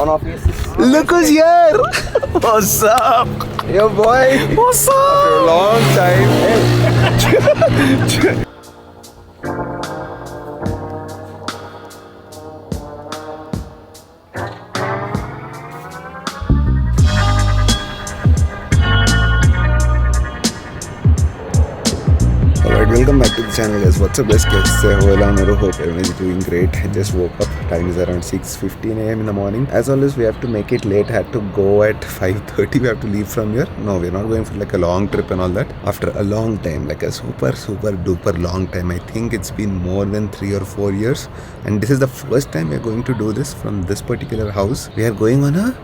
on office. Look who's here! What's up? Yo boy! What's After a up? long time. Hey. Alright, welcome back to the channel guys. What's up guys? Hope everyone is doing great. I just woke up. Time is around 6:15 a.m. in the morning. As always, we have to make it late. Had to go at 5:30. We have to leave from here. No, we're not going for like a long trip and all that. After a long time, like a super duper long time. I think it's been more than 3 or 4 years. And this is the first time we're going to do this from this particular house. We are going on a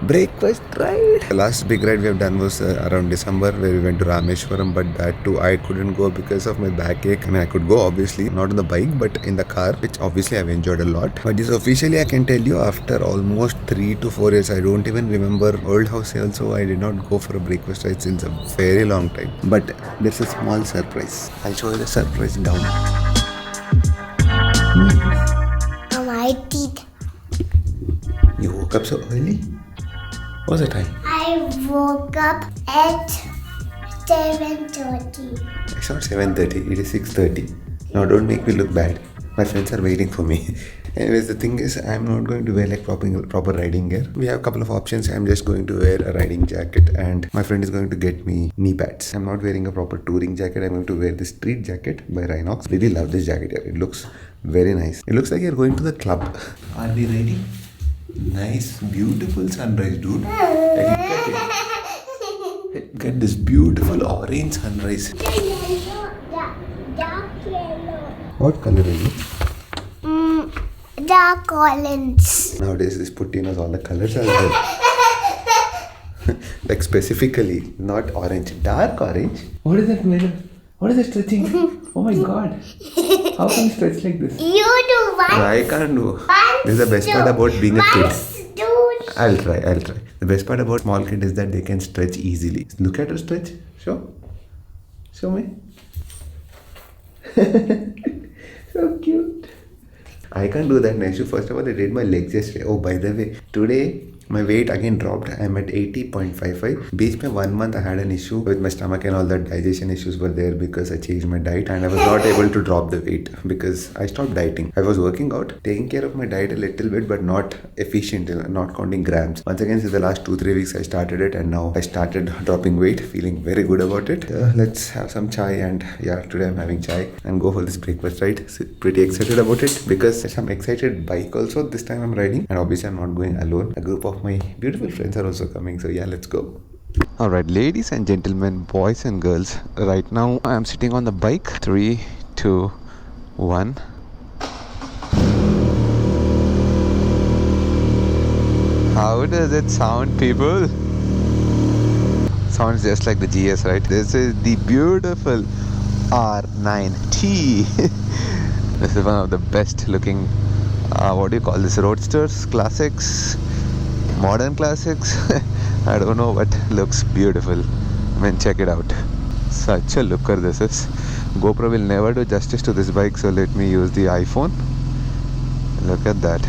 breakfast ride. The last big ride we have done was around December, where we went to Rameshwaram, but that too I couldn't go because of my backache. I mean, I could go obviously, not on the bike, but in the car, which obviously I've enjoyed a lot. But this officially, I can tell you, after almost 3 to 4 years, I don't even remember old house also. I did not go for a breakfast ride since a very long time. But there's a small surprise. I'll show you the surprise down. My teeth. You woke up so early? What's the time? I woke up at 7:30. It's not 7:30, it is 6:30. Now don't make me look bad. My friends are waiting for me. Anyways, the thing is, I'm not going to wear like proper riding gear. We have a couple of options. I'm just going to wear a riding jacket and my friend is going to get me knee pads. I'm not wearing a proper touring jacket. I'm going to wear this street jacket by Rhinox. Really love this jacket here. It looks very nice. It looks like you're going to the club. Are we ready? Nice, beautiful sunrise, dude. Like, look at this beautiful orange sunrise. Dark yellow. What color are you? Dark orange. Nowadays, this putti knows all the colors are there. Like specifically, not orange, dark orange. What is that mirror? What is that stretching? Oh my god. How can you stretch like this? You do one. I can't do. This is the best part about being a kid. I'll try. The best part about small kid is that they can stretch easily. Look at her stretch. Show me. So cute. I can't do that, Naishu. First of all, I did my legs yesterday. Oh, by the way, today my weight again dropped. I'm at 80.55. Beach mein 1 month I had an issue with my stomach and all that. Digestion issues were there because I changed my diet and I was not able to drop the weight because I stopped dieting. I was working out, taking care of my diet a little bit, but not efficient, not counting grams. Once again, since the last 2-3 weeks I started it and now I started dropping weight, feeling very good about it. Let's have some chai and yeah, today I'm having chai and go for this breakfast ride. Pretty excited about it because I'm excited bike also. This time I'm riding and obviously I'm not going alone. A group of my beautiful friends are also coming, so yeah, let's go. Alright, ladies and gentlemen, boys and girls, right now I'm sitting on the bike. 3, 2, 1. How does it sound, people? Sounds just like the GS, right? This is the beautiful R9T. This is one of the best looking, what do you call this, roadsters, classics, modern classics. I don't know, but looks beautiful. I mean, check it out. Such a looker this is. GoPro will never do justice to this bike, so let me use the iPhone. Look at that.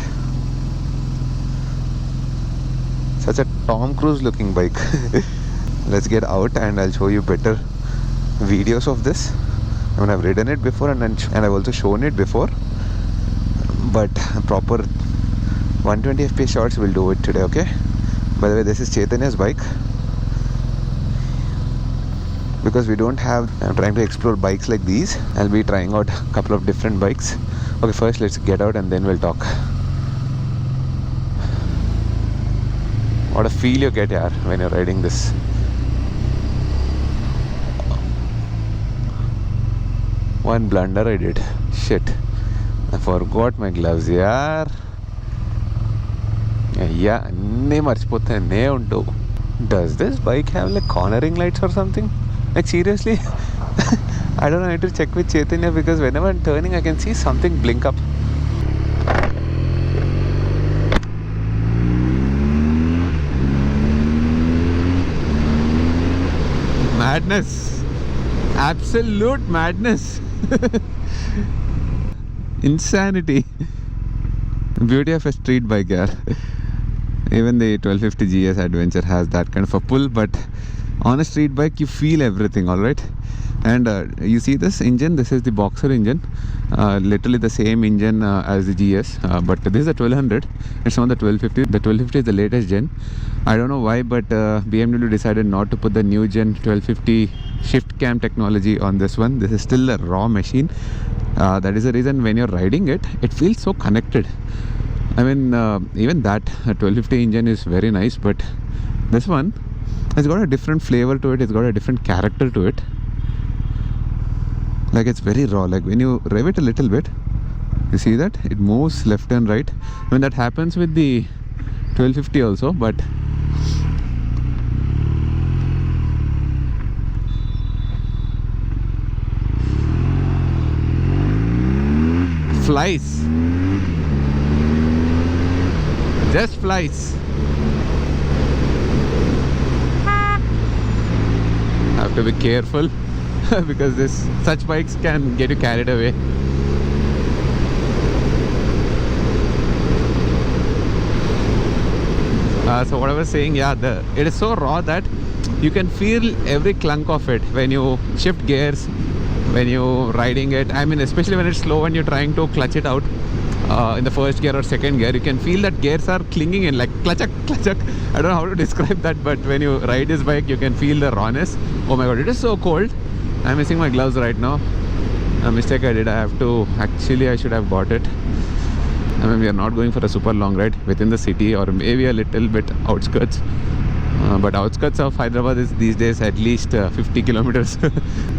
Such a Tom Cruise looking bike. Let's get out and I'll show you better videos of this. I mean, I've ridden it before and I've also shown it before, but proper 120 fps shots will do it today. Okay, by the way, this is Chaitanya's bike because we don't have. I'm trying to explore bikes like these. I'll be trying out a couple of different bikes. Okay, first let's get out and then we'll talk. What a feel you get yaar when you're riding this. One blunder I did. Shit. I forgot my gloves, yaar. Yeah, ne marchipothe ne undu. Does this bike have like cornering lights or something? Like seriously? I don't know, I need to check with Chaitanya because whenever I'm turning I can see something blink up. Madness. Absolute madness. Insanity. Beauty of a street bike, yaar. Even the 1250 GS Adventure has that kind of a pull, but on a street bike you feel everything, all right. And you see this engine, this is the Boxer engine, literally the same engine as the GS, but this is a 1200, it's not the 1250. The 1250 is the latest gen. I don't know why, but BMW decided not to put the new gen 1250 shift cam technology on this one. This is still a raw machine. That is the reason when you're riding it, it feels so connected. I mean, even that 1250 engine is very nice, but this one has got a different flavor to it. It's got a different character to it. Like, it's very raw. Like, when you rev it a little bit, you see that it moves left and right. I mean, that happens with the 1250 also, but flies. Just flies. Have to be careful because such bikes can get you carried away. So what I was saying, yeah, it is so raw that you can feel every clunk of it when you shift gears, when you're riding it. I mean, especially when it's slow and you're trying to clutch it out in the first gear or second gear, you can feel that gears are clinging in, like clutchak, clutchak. I don't know how to describe that, but when you ride this bike, you can feel the rawness. Oh my god, it is so cold. I'm missing my gloves right now. A mistake I did. I should have bought it. I mean, we are not going for a super long ride within the city, or maybe a little bit outskirts. But outskirts of Hyderabad is these days at least 50 kilometers.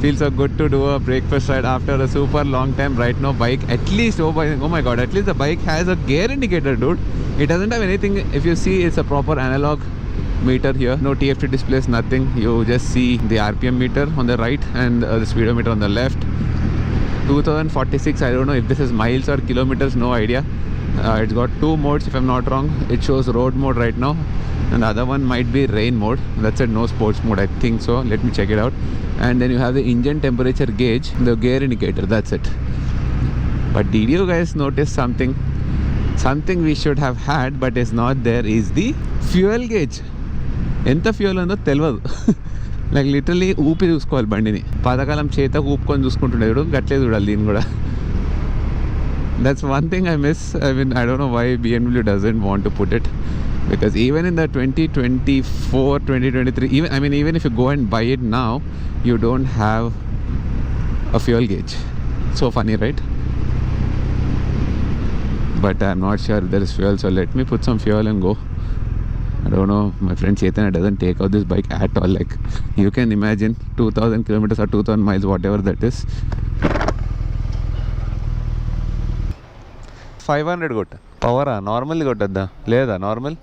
Feels so good to do a breakfast ride after a super long time. Right now, bike at least, oh my god, at least the bike has a gear indicator, dude. It doesn't have anything. If you see, it's a proper analog meter here. No TFT displays, nothing. You just see the RPM meter on the right and the speedometer on the left. 2046, I don't know if this is miles or kilometers, no idea. It's got two modes if I'm not wrong. It shows road mode right now, and the other one might be rain mode. That's it, no sports mode, I think so. Let me check it out. And then you have the engine temperature gauge, the gear indicator, that's it. But did you guys notice something we should have had but is not there, is the fuel gauge. ఎంత fuel ఉందో తెలియదు. Like literally ఊపి చూసుకోవాలి బండిని. పాతకాలం చేతకు ఊపుకొని చూసుకుంటుండే చూడు, గట్లే చూడాలి దీన్ని కూడా. That's one thing I miss. I mean, I don't know why BMW doesn't want to put it, because even in the 2024, 2023, even if you go and buy it now, you don't have a fuel gauge. So funny, right? But I'm not sure if there is fuel, so let me put some fuel and go. I don't know, my friend Chaitanya doesn't take out this bike at all. Like, you can imagine 2000 kilometers or 2000 miles, whatever that is. 500 కొట్ట పవరా normal కొట్టద్దా లేదా normal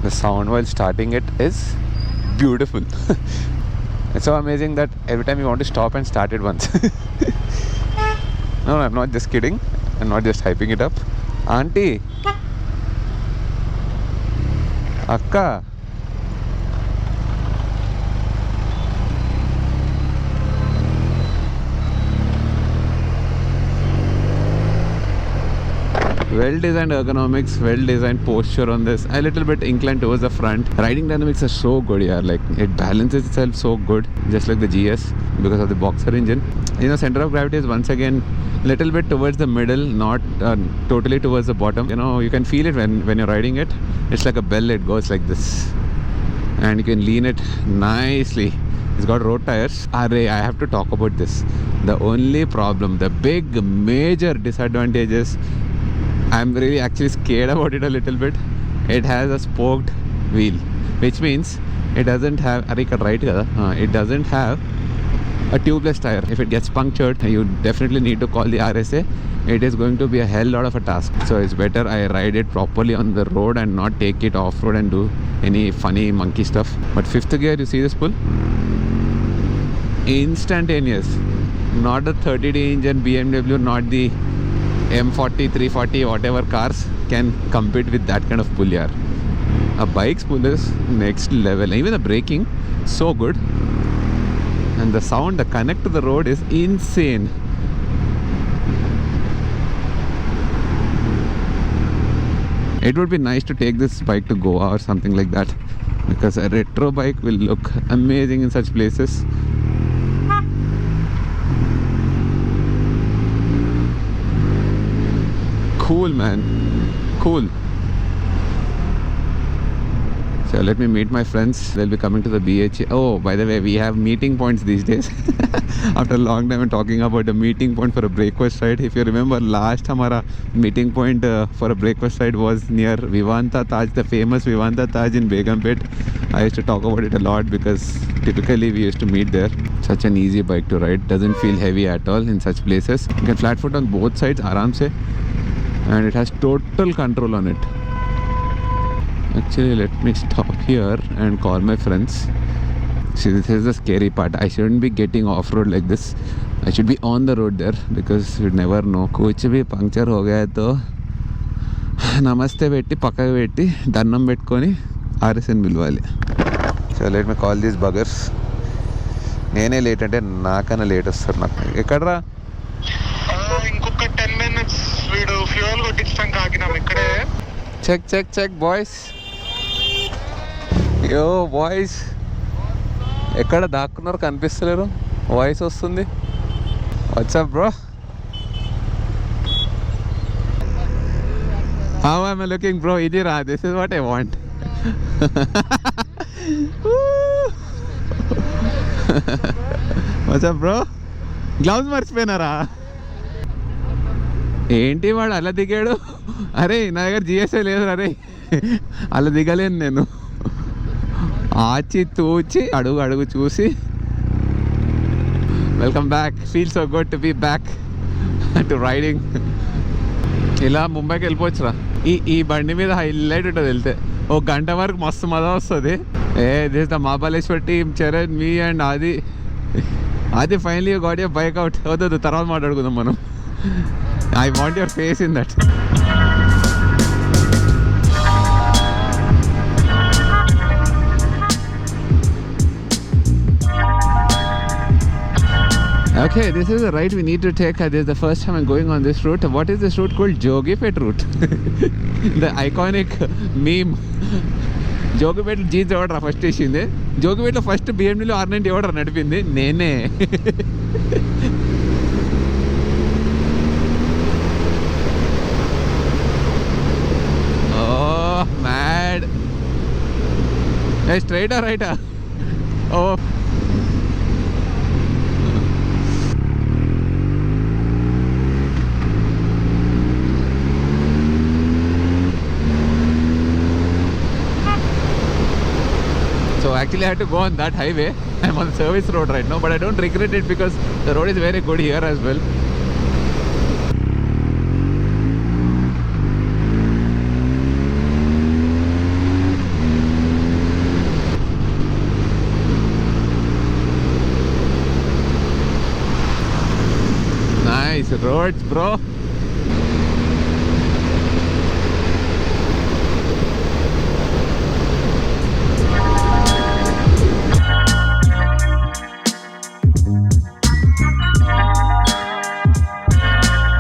the sound while starting it is beautiful. It's so amazing that every time you want to stop and start it once. No, I'm not just kidding. I'm not just hyping it up. Auntie, akka, well-designed ergonomics, well-designed posture on this. A little bit inclined towards the front. Riding dynamics are so good, yeah. Like, it balances itself so good, just like the GS, because of the Boxer engine. You know, center of gravity is once again little bit towards the middle, not totally towards the bottom. You know, you can feel it when you're riding it. It's like a bell. It goes like this, and you can lean it nicely. It's got road tires. I have to talk about this. The only problem, the big major disadvantage is, I'm really actually scared about it a little bit. It has a spoked wheel, which means it doesn't have it doesn't have a tubeless tire. If it gets punctured, you definitely need to call the RSA. It is going to be a hell lot of a task. So it's better I ride it properly on the road and not take it off road and do any funny monkey stuff. But fifth gear, you see this pull? Instantaneous. Not the 30D engine BMW, not the M40, 340, whatever cars can compete with that kind of pull here. A bike's pull is next level. Even the braking, so good. and the sound, the connect to the road is insane. It would be nice to take this bike to Goa or something like that, because a retro bike will look amazing in such places. Cool, man. Cool. So let me meet my friends. They'll be coming to the BH. Oh, by the way, we have meeting points these days. After a long time, I'm talking about a meeting point for a breakfast ride. If you remember, last time our meeting point for a breakfast ride was near Vivanta Taj, the famous Vivanta Taj in Begumpet. I used to talk about it a lot because typically we used to meet there. Such an easy bike to ride. Doesn't feel heavy at all in such places. You can flat foot on both sides, aram se. And it has total control on it. Actually, let me stop here and call my friends. See, this is the scary part. I shouldn't be getting off-road like this. I should be on the road there because you never know. कुछ भी puncture हो गया तो नमस्ते बेटी पक्का बेटी दन्नम పెట్టుకొని ఆర్ఎస్ఎన్ పిలవాలి. So let me call these buggers. నేనే లేట్ అంటే నాకన్నా లేట్ వస్తారు నాకు. ఎక్కడరా? ఇంకొక 10 minutes వీడు ఫ్యూయల్ కొట్టిస్తాం కాకినాం ఇక్కడే. Check check check boys. Yo boys, ఎక్కడ దాక్కున్నారు కనిపిస్తలేరు, వాయిస్ వస్తుంది. What's up bro, how am I looking bro? ఇది రా, this is what I want. What's up bro, gloves మర్చిపోయినారా? ఏంటి వాడు అలా దిగాడు? అరే నా దగ్గర జిఎస్ఐ లేదు. అరే అలా దిగలేను నేను. ఆచి తూచి అడుగు అడుగు చూసి welcome back. Feel so good to be back to riding. ఇలా ముంబైకి వెళ్ళిపోవచ్చురా. ఈ బండి మీద హైలైట్ ఉంటుంది వెళ్తే. ఓ గంట వరకు మస్తు మజా వస్తుంది. This the Mahabaleshwar team, Charan, me and Aadi finally got your bike out. వద్దు తర్వాత మాట్లాడుకుందాం మనం. I want your face in that. Okay, this is the right we need to take. This is the first time I'm going on this route. What is this route called? Jogipet route. The iconic meme. Jogipet jeans ఎవడరా first వేసింది? జోగిపేటలో first BMW R90 ఎవడరా నడిపింది? నేనే. Mad. Hey, straight or right? Oh. So actually I had to go on that highway. I'm on the service road right now, but I don't regret it because the road is very good here as well. Nice roads, bro.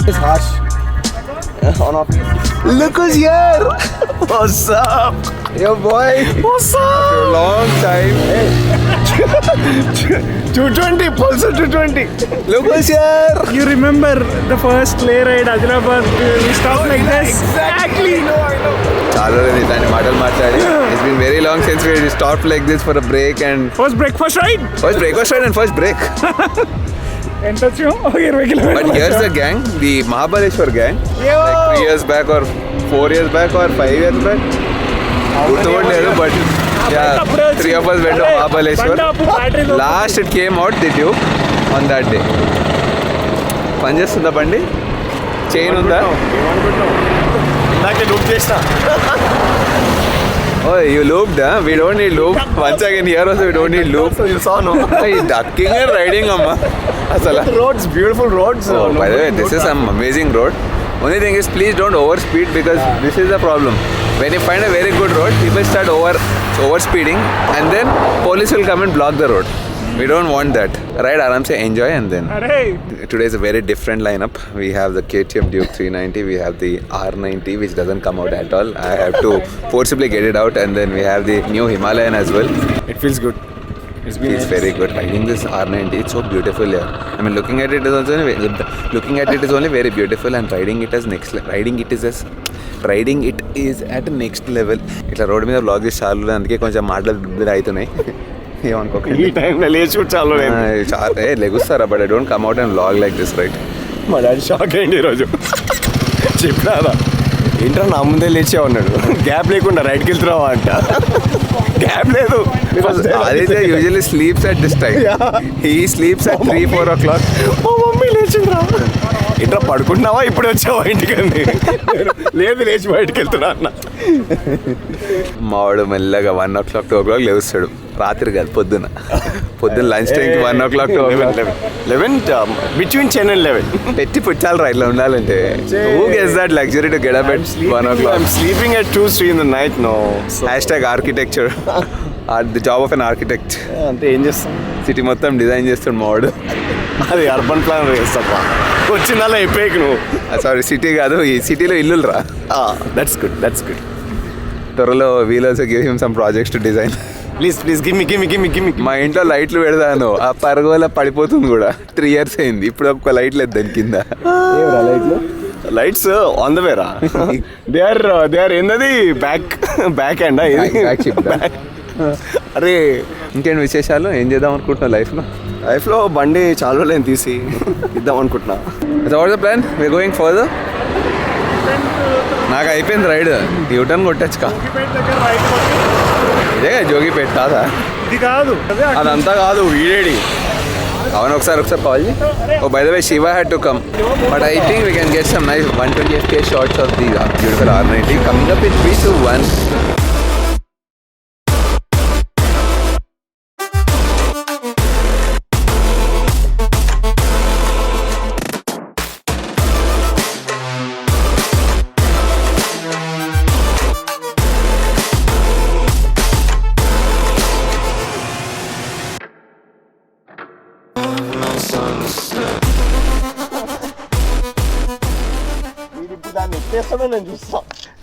It's harsh. On off. Look who's here. What's up? Yo boy. What's up? After a long time. Hey. 220, Pulsar 220. Look who's here. You remember the first sleigh ride Adilabad? We stopped like this. Exactly. I know. It's been very long since we stopped like this for a break and First breakfast ride. first breakfast ride and first break. Enter you? Okay, regular. But here's the gang, the Mahabaleshwar gang. Yo. Like 3 years back or 4 years back or 5 years back. But yeah, 3 of us went to Mahabaleshwar. Last it came out the tube on that day. Panjestunda bandi? Chain unda? Like a loop chesta. Oh, you looped, huh? We don't need loop. Once again, here also we don't need loop. So you saw, no? Hey, ducking and riding, amma. Asala. Roads, beautiful roads. Oh, by the way, this is some amazing road. Only thing is, please don't overspeed because this is the problem. When you find a very good road, people start over speeding, and then police will come and block the road. We don't want that. Right, Aram se enjoy and then. Hey. Today is a very different lineup. We have the KTM Duke 390, we have the R90 which doesn't come out at all. I have to forcibly get it out, and then we have the new Himalayan as well. It feels good. It feels very good. Riding this R90, it's so beautiful here. I mean, looking at it is only very beautiful, and riding it is at next level. ఇట్లా road మీద blog చేసి చాలు, అందుకే కొంచెం మాటలు అవుతున్నాయి. ఏమనుకోకండి. ఈ టైంలో లేచి కూడా చాలు లెగుస్తారా, but I don't come out and blog like this, right? మా డాడీ షాక్ అయ్యింది ఈరోజు. చెప్పినారా ఏంట్రా నా ముందే లేచే ఉన్నాడు, గ్యాప్ లేకుండా రైట్కి వెళ్తున్నావా అంట. గ్యాప్ లేదు. Aditya usually sleeps at this time. He sleeps at 3-4 o'clock. మా మమ్మీ లేచిండ్రా. ఏంట్రా పడుకుంటున్నావా, ఇప్పుడు వచ్చావా ఇంటికి అని. లేదు లేచి బయటికి వెళ్తున్నా అన్న. మావాడు మెల్లగా 1 o'clock 2 o'clock లేస్తాడు. రాత్రి కాదు, పొద్దున లంచ్ టైంకి 1 o'clock 2 o'clock. 11 between 10 and 11. పెట్టి పుచ్చాలి రా ఇట్లా ఉండాలంటే. Who gets that luxury to get up at 1 o'clock? I'm sleeping at 2-3 in the night. No. Hashtag architecture. The job of an architect. అంటే ఏం చేస్తాం, సిటీ మొత్తం డిజైన్ చేస్తాడు మావాడు. అది అర్బన్ ప్లాన్ చేస్తావా, వచ్చిందల్లా అయిపోయాక నువ్వు. సారీ, సిటీ కాదు, ఈ సిటీలో ఇల్లులు రా. That's good. త్వరలో we'll also give him some projects to design. Please gimme. మా ఇంట్లో లైట్లు పెడతాను, ఆ పరుగుల పడిపోతుంది కూడా. 3 years అయింది, ఇప్పుడు ఒక లైట్ లేదు దాని కింద. లైట్స్ ఆన్ ద వేరా. దే ఆర్ ఏందది బ్యాక్ అండ్ అరే. ఇంకేంటి విశేషాలు, ఏం చేద్దాం అనుకుంటున్నావు లైఫ్లో బండి చాలా రోజులు తీసి ఇద్దాం అనుకుంటున్నా. What's the plan? We going further. నాకు అయిపోయింది రైడ్, యూటర్న్ కొట్టచ్చుకా. ఇదే జోగిపేట కాదా? ఇది కాదు, అదంతా కాదు, వీడేడి. అవును, ఒకసారి కాల్ చేయి. Oh by the way, Shiva had to come, but I think we can get some nice 120 fps shots of the beautiful R90 coming up in 3, 2, 1.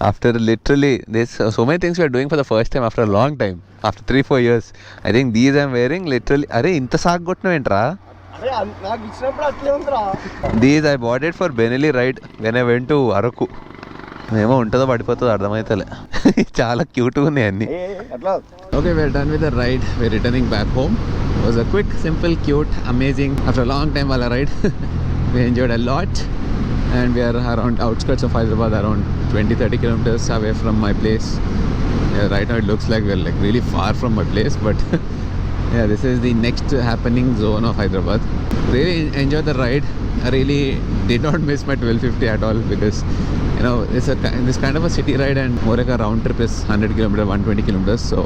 After literally, there's so many things we are doing for the first time after a long time. After 3-4 years. I think these I'm wearing literally. Arey, inta saag gotna entra. నాకు ఇచ్చినప్పుడు అట్లే ఉందిరా. These I bought it for Benelli ride when I went to Araku. ఏమో ఉంటుందో పడిపోతుందో అర్థమైతలే. చాలా క్యూట్గా ఉన్నాయి అన్ని. Okay, we're done with the ride. We're returning back home. It was a quick, simple, cute, amazing. After a long time wala ride. We enjoyed a lot. And we are around outskirts of Hyderabad, around 20-30 kilometers away from my place. Yeah, right now it looks like we're like really far from my place, but yeah, this is the next happening zone of Hyderabad. Really enjoyed the ride. I really did not miss my 1250 at all, because you know it's this kind of a city ride, and more like a round trip is 100 kilometers, 120 kilometers. So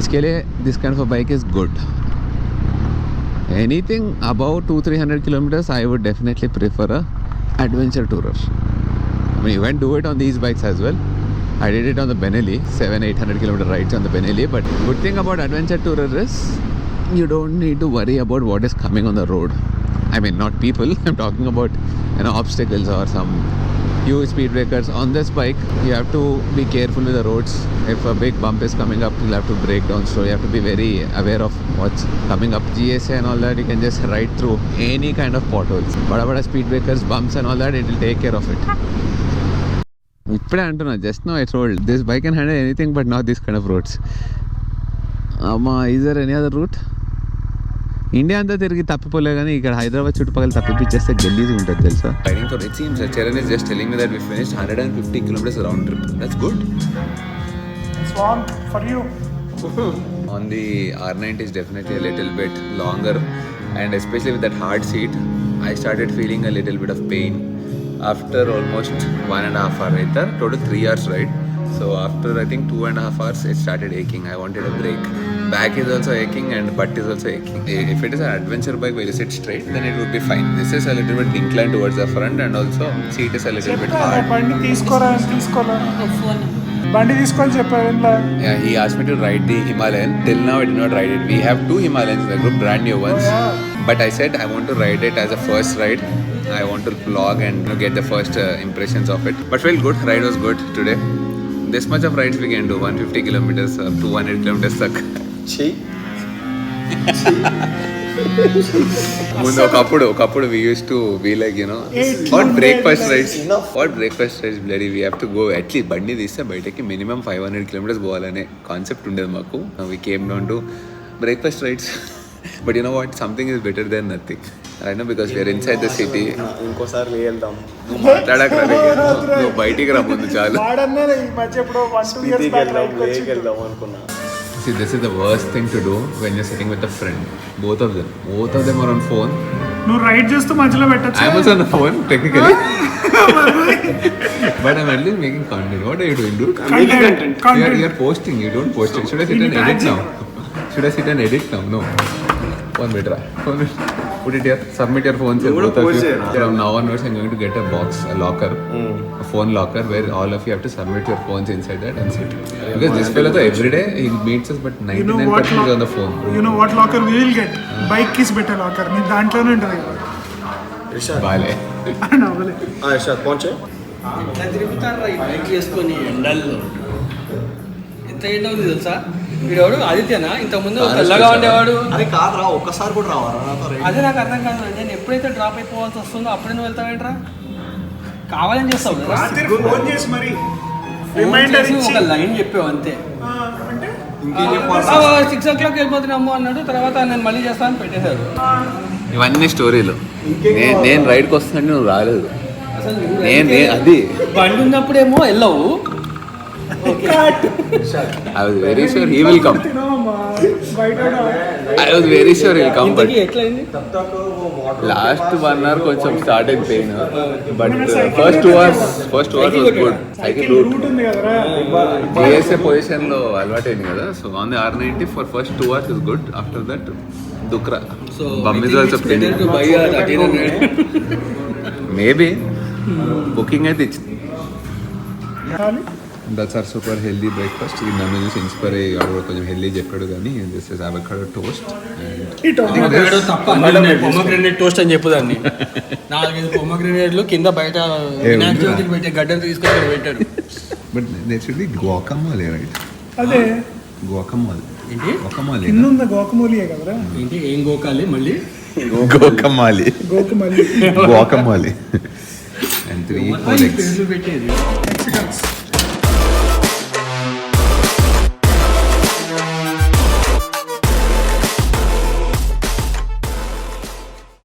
iske liye this kind of a bike is good. Anything above 200-300 kilometers, I would definitely prefer a adventure tourer. I mean, you can do it on these bikes as well. I did it on the Benelli, 700-800 kilometer rides on the Benelli. But good thing about adventure tourer is you don't need to worry about what is coming on the road. I mean, not people. I'm talking about, you know, obstacles or some huge speed breakers. On this bike, you have to be careful with the roads. If a big bump is coming up, you'll have to brake down. So you have to be very aware of what's coming up. GSA and all that, you can just ride through any kind of potholes. But speed breakers, bumps and all that, it will take care of it. ఇప్పుడే అంటున్నా, just no I told this bike can handle anything but not this kind of roads. అమ్మా, is there any other route? India అంతా తిరిగి తప్పిపోలే, కానీ ఇక్కడ హైదరాబాద్ చుట్టుపక్కల తప్పిపిచ్చేస్తే గల్లీగా ఉంటుంది తెలుసా. Riding for it seems Charan is just telling me that we finished 150 kilometers round trip. That's good. It's long for you. On the R90 is definitely a little bit longer, and especially with that hard seat, I started feeling a little bit of pain after almost 1.5 hours. Right, total 3 hours ride. So after I think 2.5 hours, it started aching. I wanted a break. Back is also aching and butt is also aching. If it is an adventure bike where you sit straight, then it would be fine. This is a little bit inclined towards the front, and also seat is a little bit hard. బండి తీసుకోరా. బండి తీసుకొని చెప్పావు ఇంట్లో. Yeah, he asked me to ride the Himalayan. Till now, I did not ride it. We have 2 Himalayans in the group, brand new ones. But I said I want to ride it as a first ride. I want to vlog and get the first impressions of it. But felt good. Ride was good today. This much of rides we can do. 150 kilometers or 200 kilometers stuck. ముందు ఒకప్పుడు we used to be like, you know, what breakfast rides bloody, we have to go at least బండి తీస్తే బయటకి minimum 500 kilometers పోవాలనే concept ఉండేది మాకు. We came down to breakfast rides. But you know what, something is better than nothing. I know, because we are inside the city. ఇంకోసారి వెళ్దాం. నువ్వు మాట్లాడక నువ్వు బయటికి రా ముందు చాలు. వాడన్నా ఈ మధ్య ఎప్పుడో 1-2 years back రైడ్కి వచ్చి వెళ్దాం అనుకున్నా. See, this is the worst thing to do when you're sitting with a friend. Both of them are on phone. నువ్వు రైడ్ చేస్తూ మధ్యలో పెట్టచ్చు. I'm also on the phone technically. But I'm at least making content. What are you doing, dude? Content. You're posting. You don't post it. Should I sit and edit now? No. Phone betra. Put it here. Submit your phones here. Both of you. From now onwards, I'm going to get a box, a locker, a phone locker, where all of you have to submit your phones inside that and sit. Because this fellow, every day he meets us, but 99% is on the phone. You know what locker we will get? Bike keys better locker. నేను దాంట్లోనే ఉంటుంది. Bale. నవ్వలే. Irshad పਹੁంచే. ఇట్లా తిరుగుతారు ఈ bike వేసుకొని ఎండల్లో. ఎంత ఎండ ఉంది తెలుసా? వీడెవడు ఆదిత్యనా? ఇంతకుముందు తెల్లగా ఉండేవాడు. అది కాదురా, ఒక్కసారి కూడా రావాలా నాతో? అదే నాకు అర్థం కాదు. నేను ఎప్పుడైతే డ్రాప్ అయిపోవాల్సి వస్తుందో అప్పుడే నువ్వు వెళ్తావేంట్రా? కావాలని చేస్తావు కదా. రాత్రి ఫోన్ చేసి మరి ఫోన్ రిమైండర్ చేసి ఇచ్చి ఒక లైన్ చెప్పావు అంతే. అంటే 6 o'clock వెళ్ళిపోతున్నాము అన్నాడు. తర్వాత నేను మళ్ళీ చేస్తాను పెట్టేశాడు. ఇవన్నీ స్టోరీలు. నేను రైడ్కి వస్తాను, నువ్వు రాలేదు. అసలు అది బండి ఉన్నప్పుడేమో వెళ్ళవు. I was very sure he will come. I was very sure he'll come, but ఎట్లయింది? last 1 hour కొంచెం started pain. But first 2 hours was good. Cycle route ఉంది కదరా. GSA పొజిషన్ లో అలవాటైంది కదా. So on the R90 for first 2 hours is good. After that Dukra. So Bum is also pain. to buy a 1300. Maybe booking అయితే ఇచ్చింది. కానీ That's our super healthy breakfast. ఇది నన్ను చూసి ఇన్స్పైర్ అయ్యి వాడు కొంచెం హెల్దీ చెప్పాడు కానీ this is avocado toast. Pomegranate toast అని చెప్పుదాన్ని. 4-5 పొమగ్రెనేట్లు కింద బయట వినాయక చవితికి పెట్టే గడ్డలు తీసుకొని పెట్టాడు. But that should be guacamole, right? అదే Guacamole. ఏంటి? Guacamole. కింద ఉన్న గోకమూలియే కదరా. ఏంటి ఏం గోకాలి మళ్ళీ? Guacamole. గోకమల్లి. Guacamole. And 3 equal eggs. పేర్లు పెట్టేది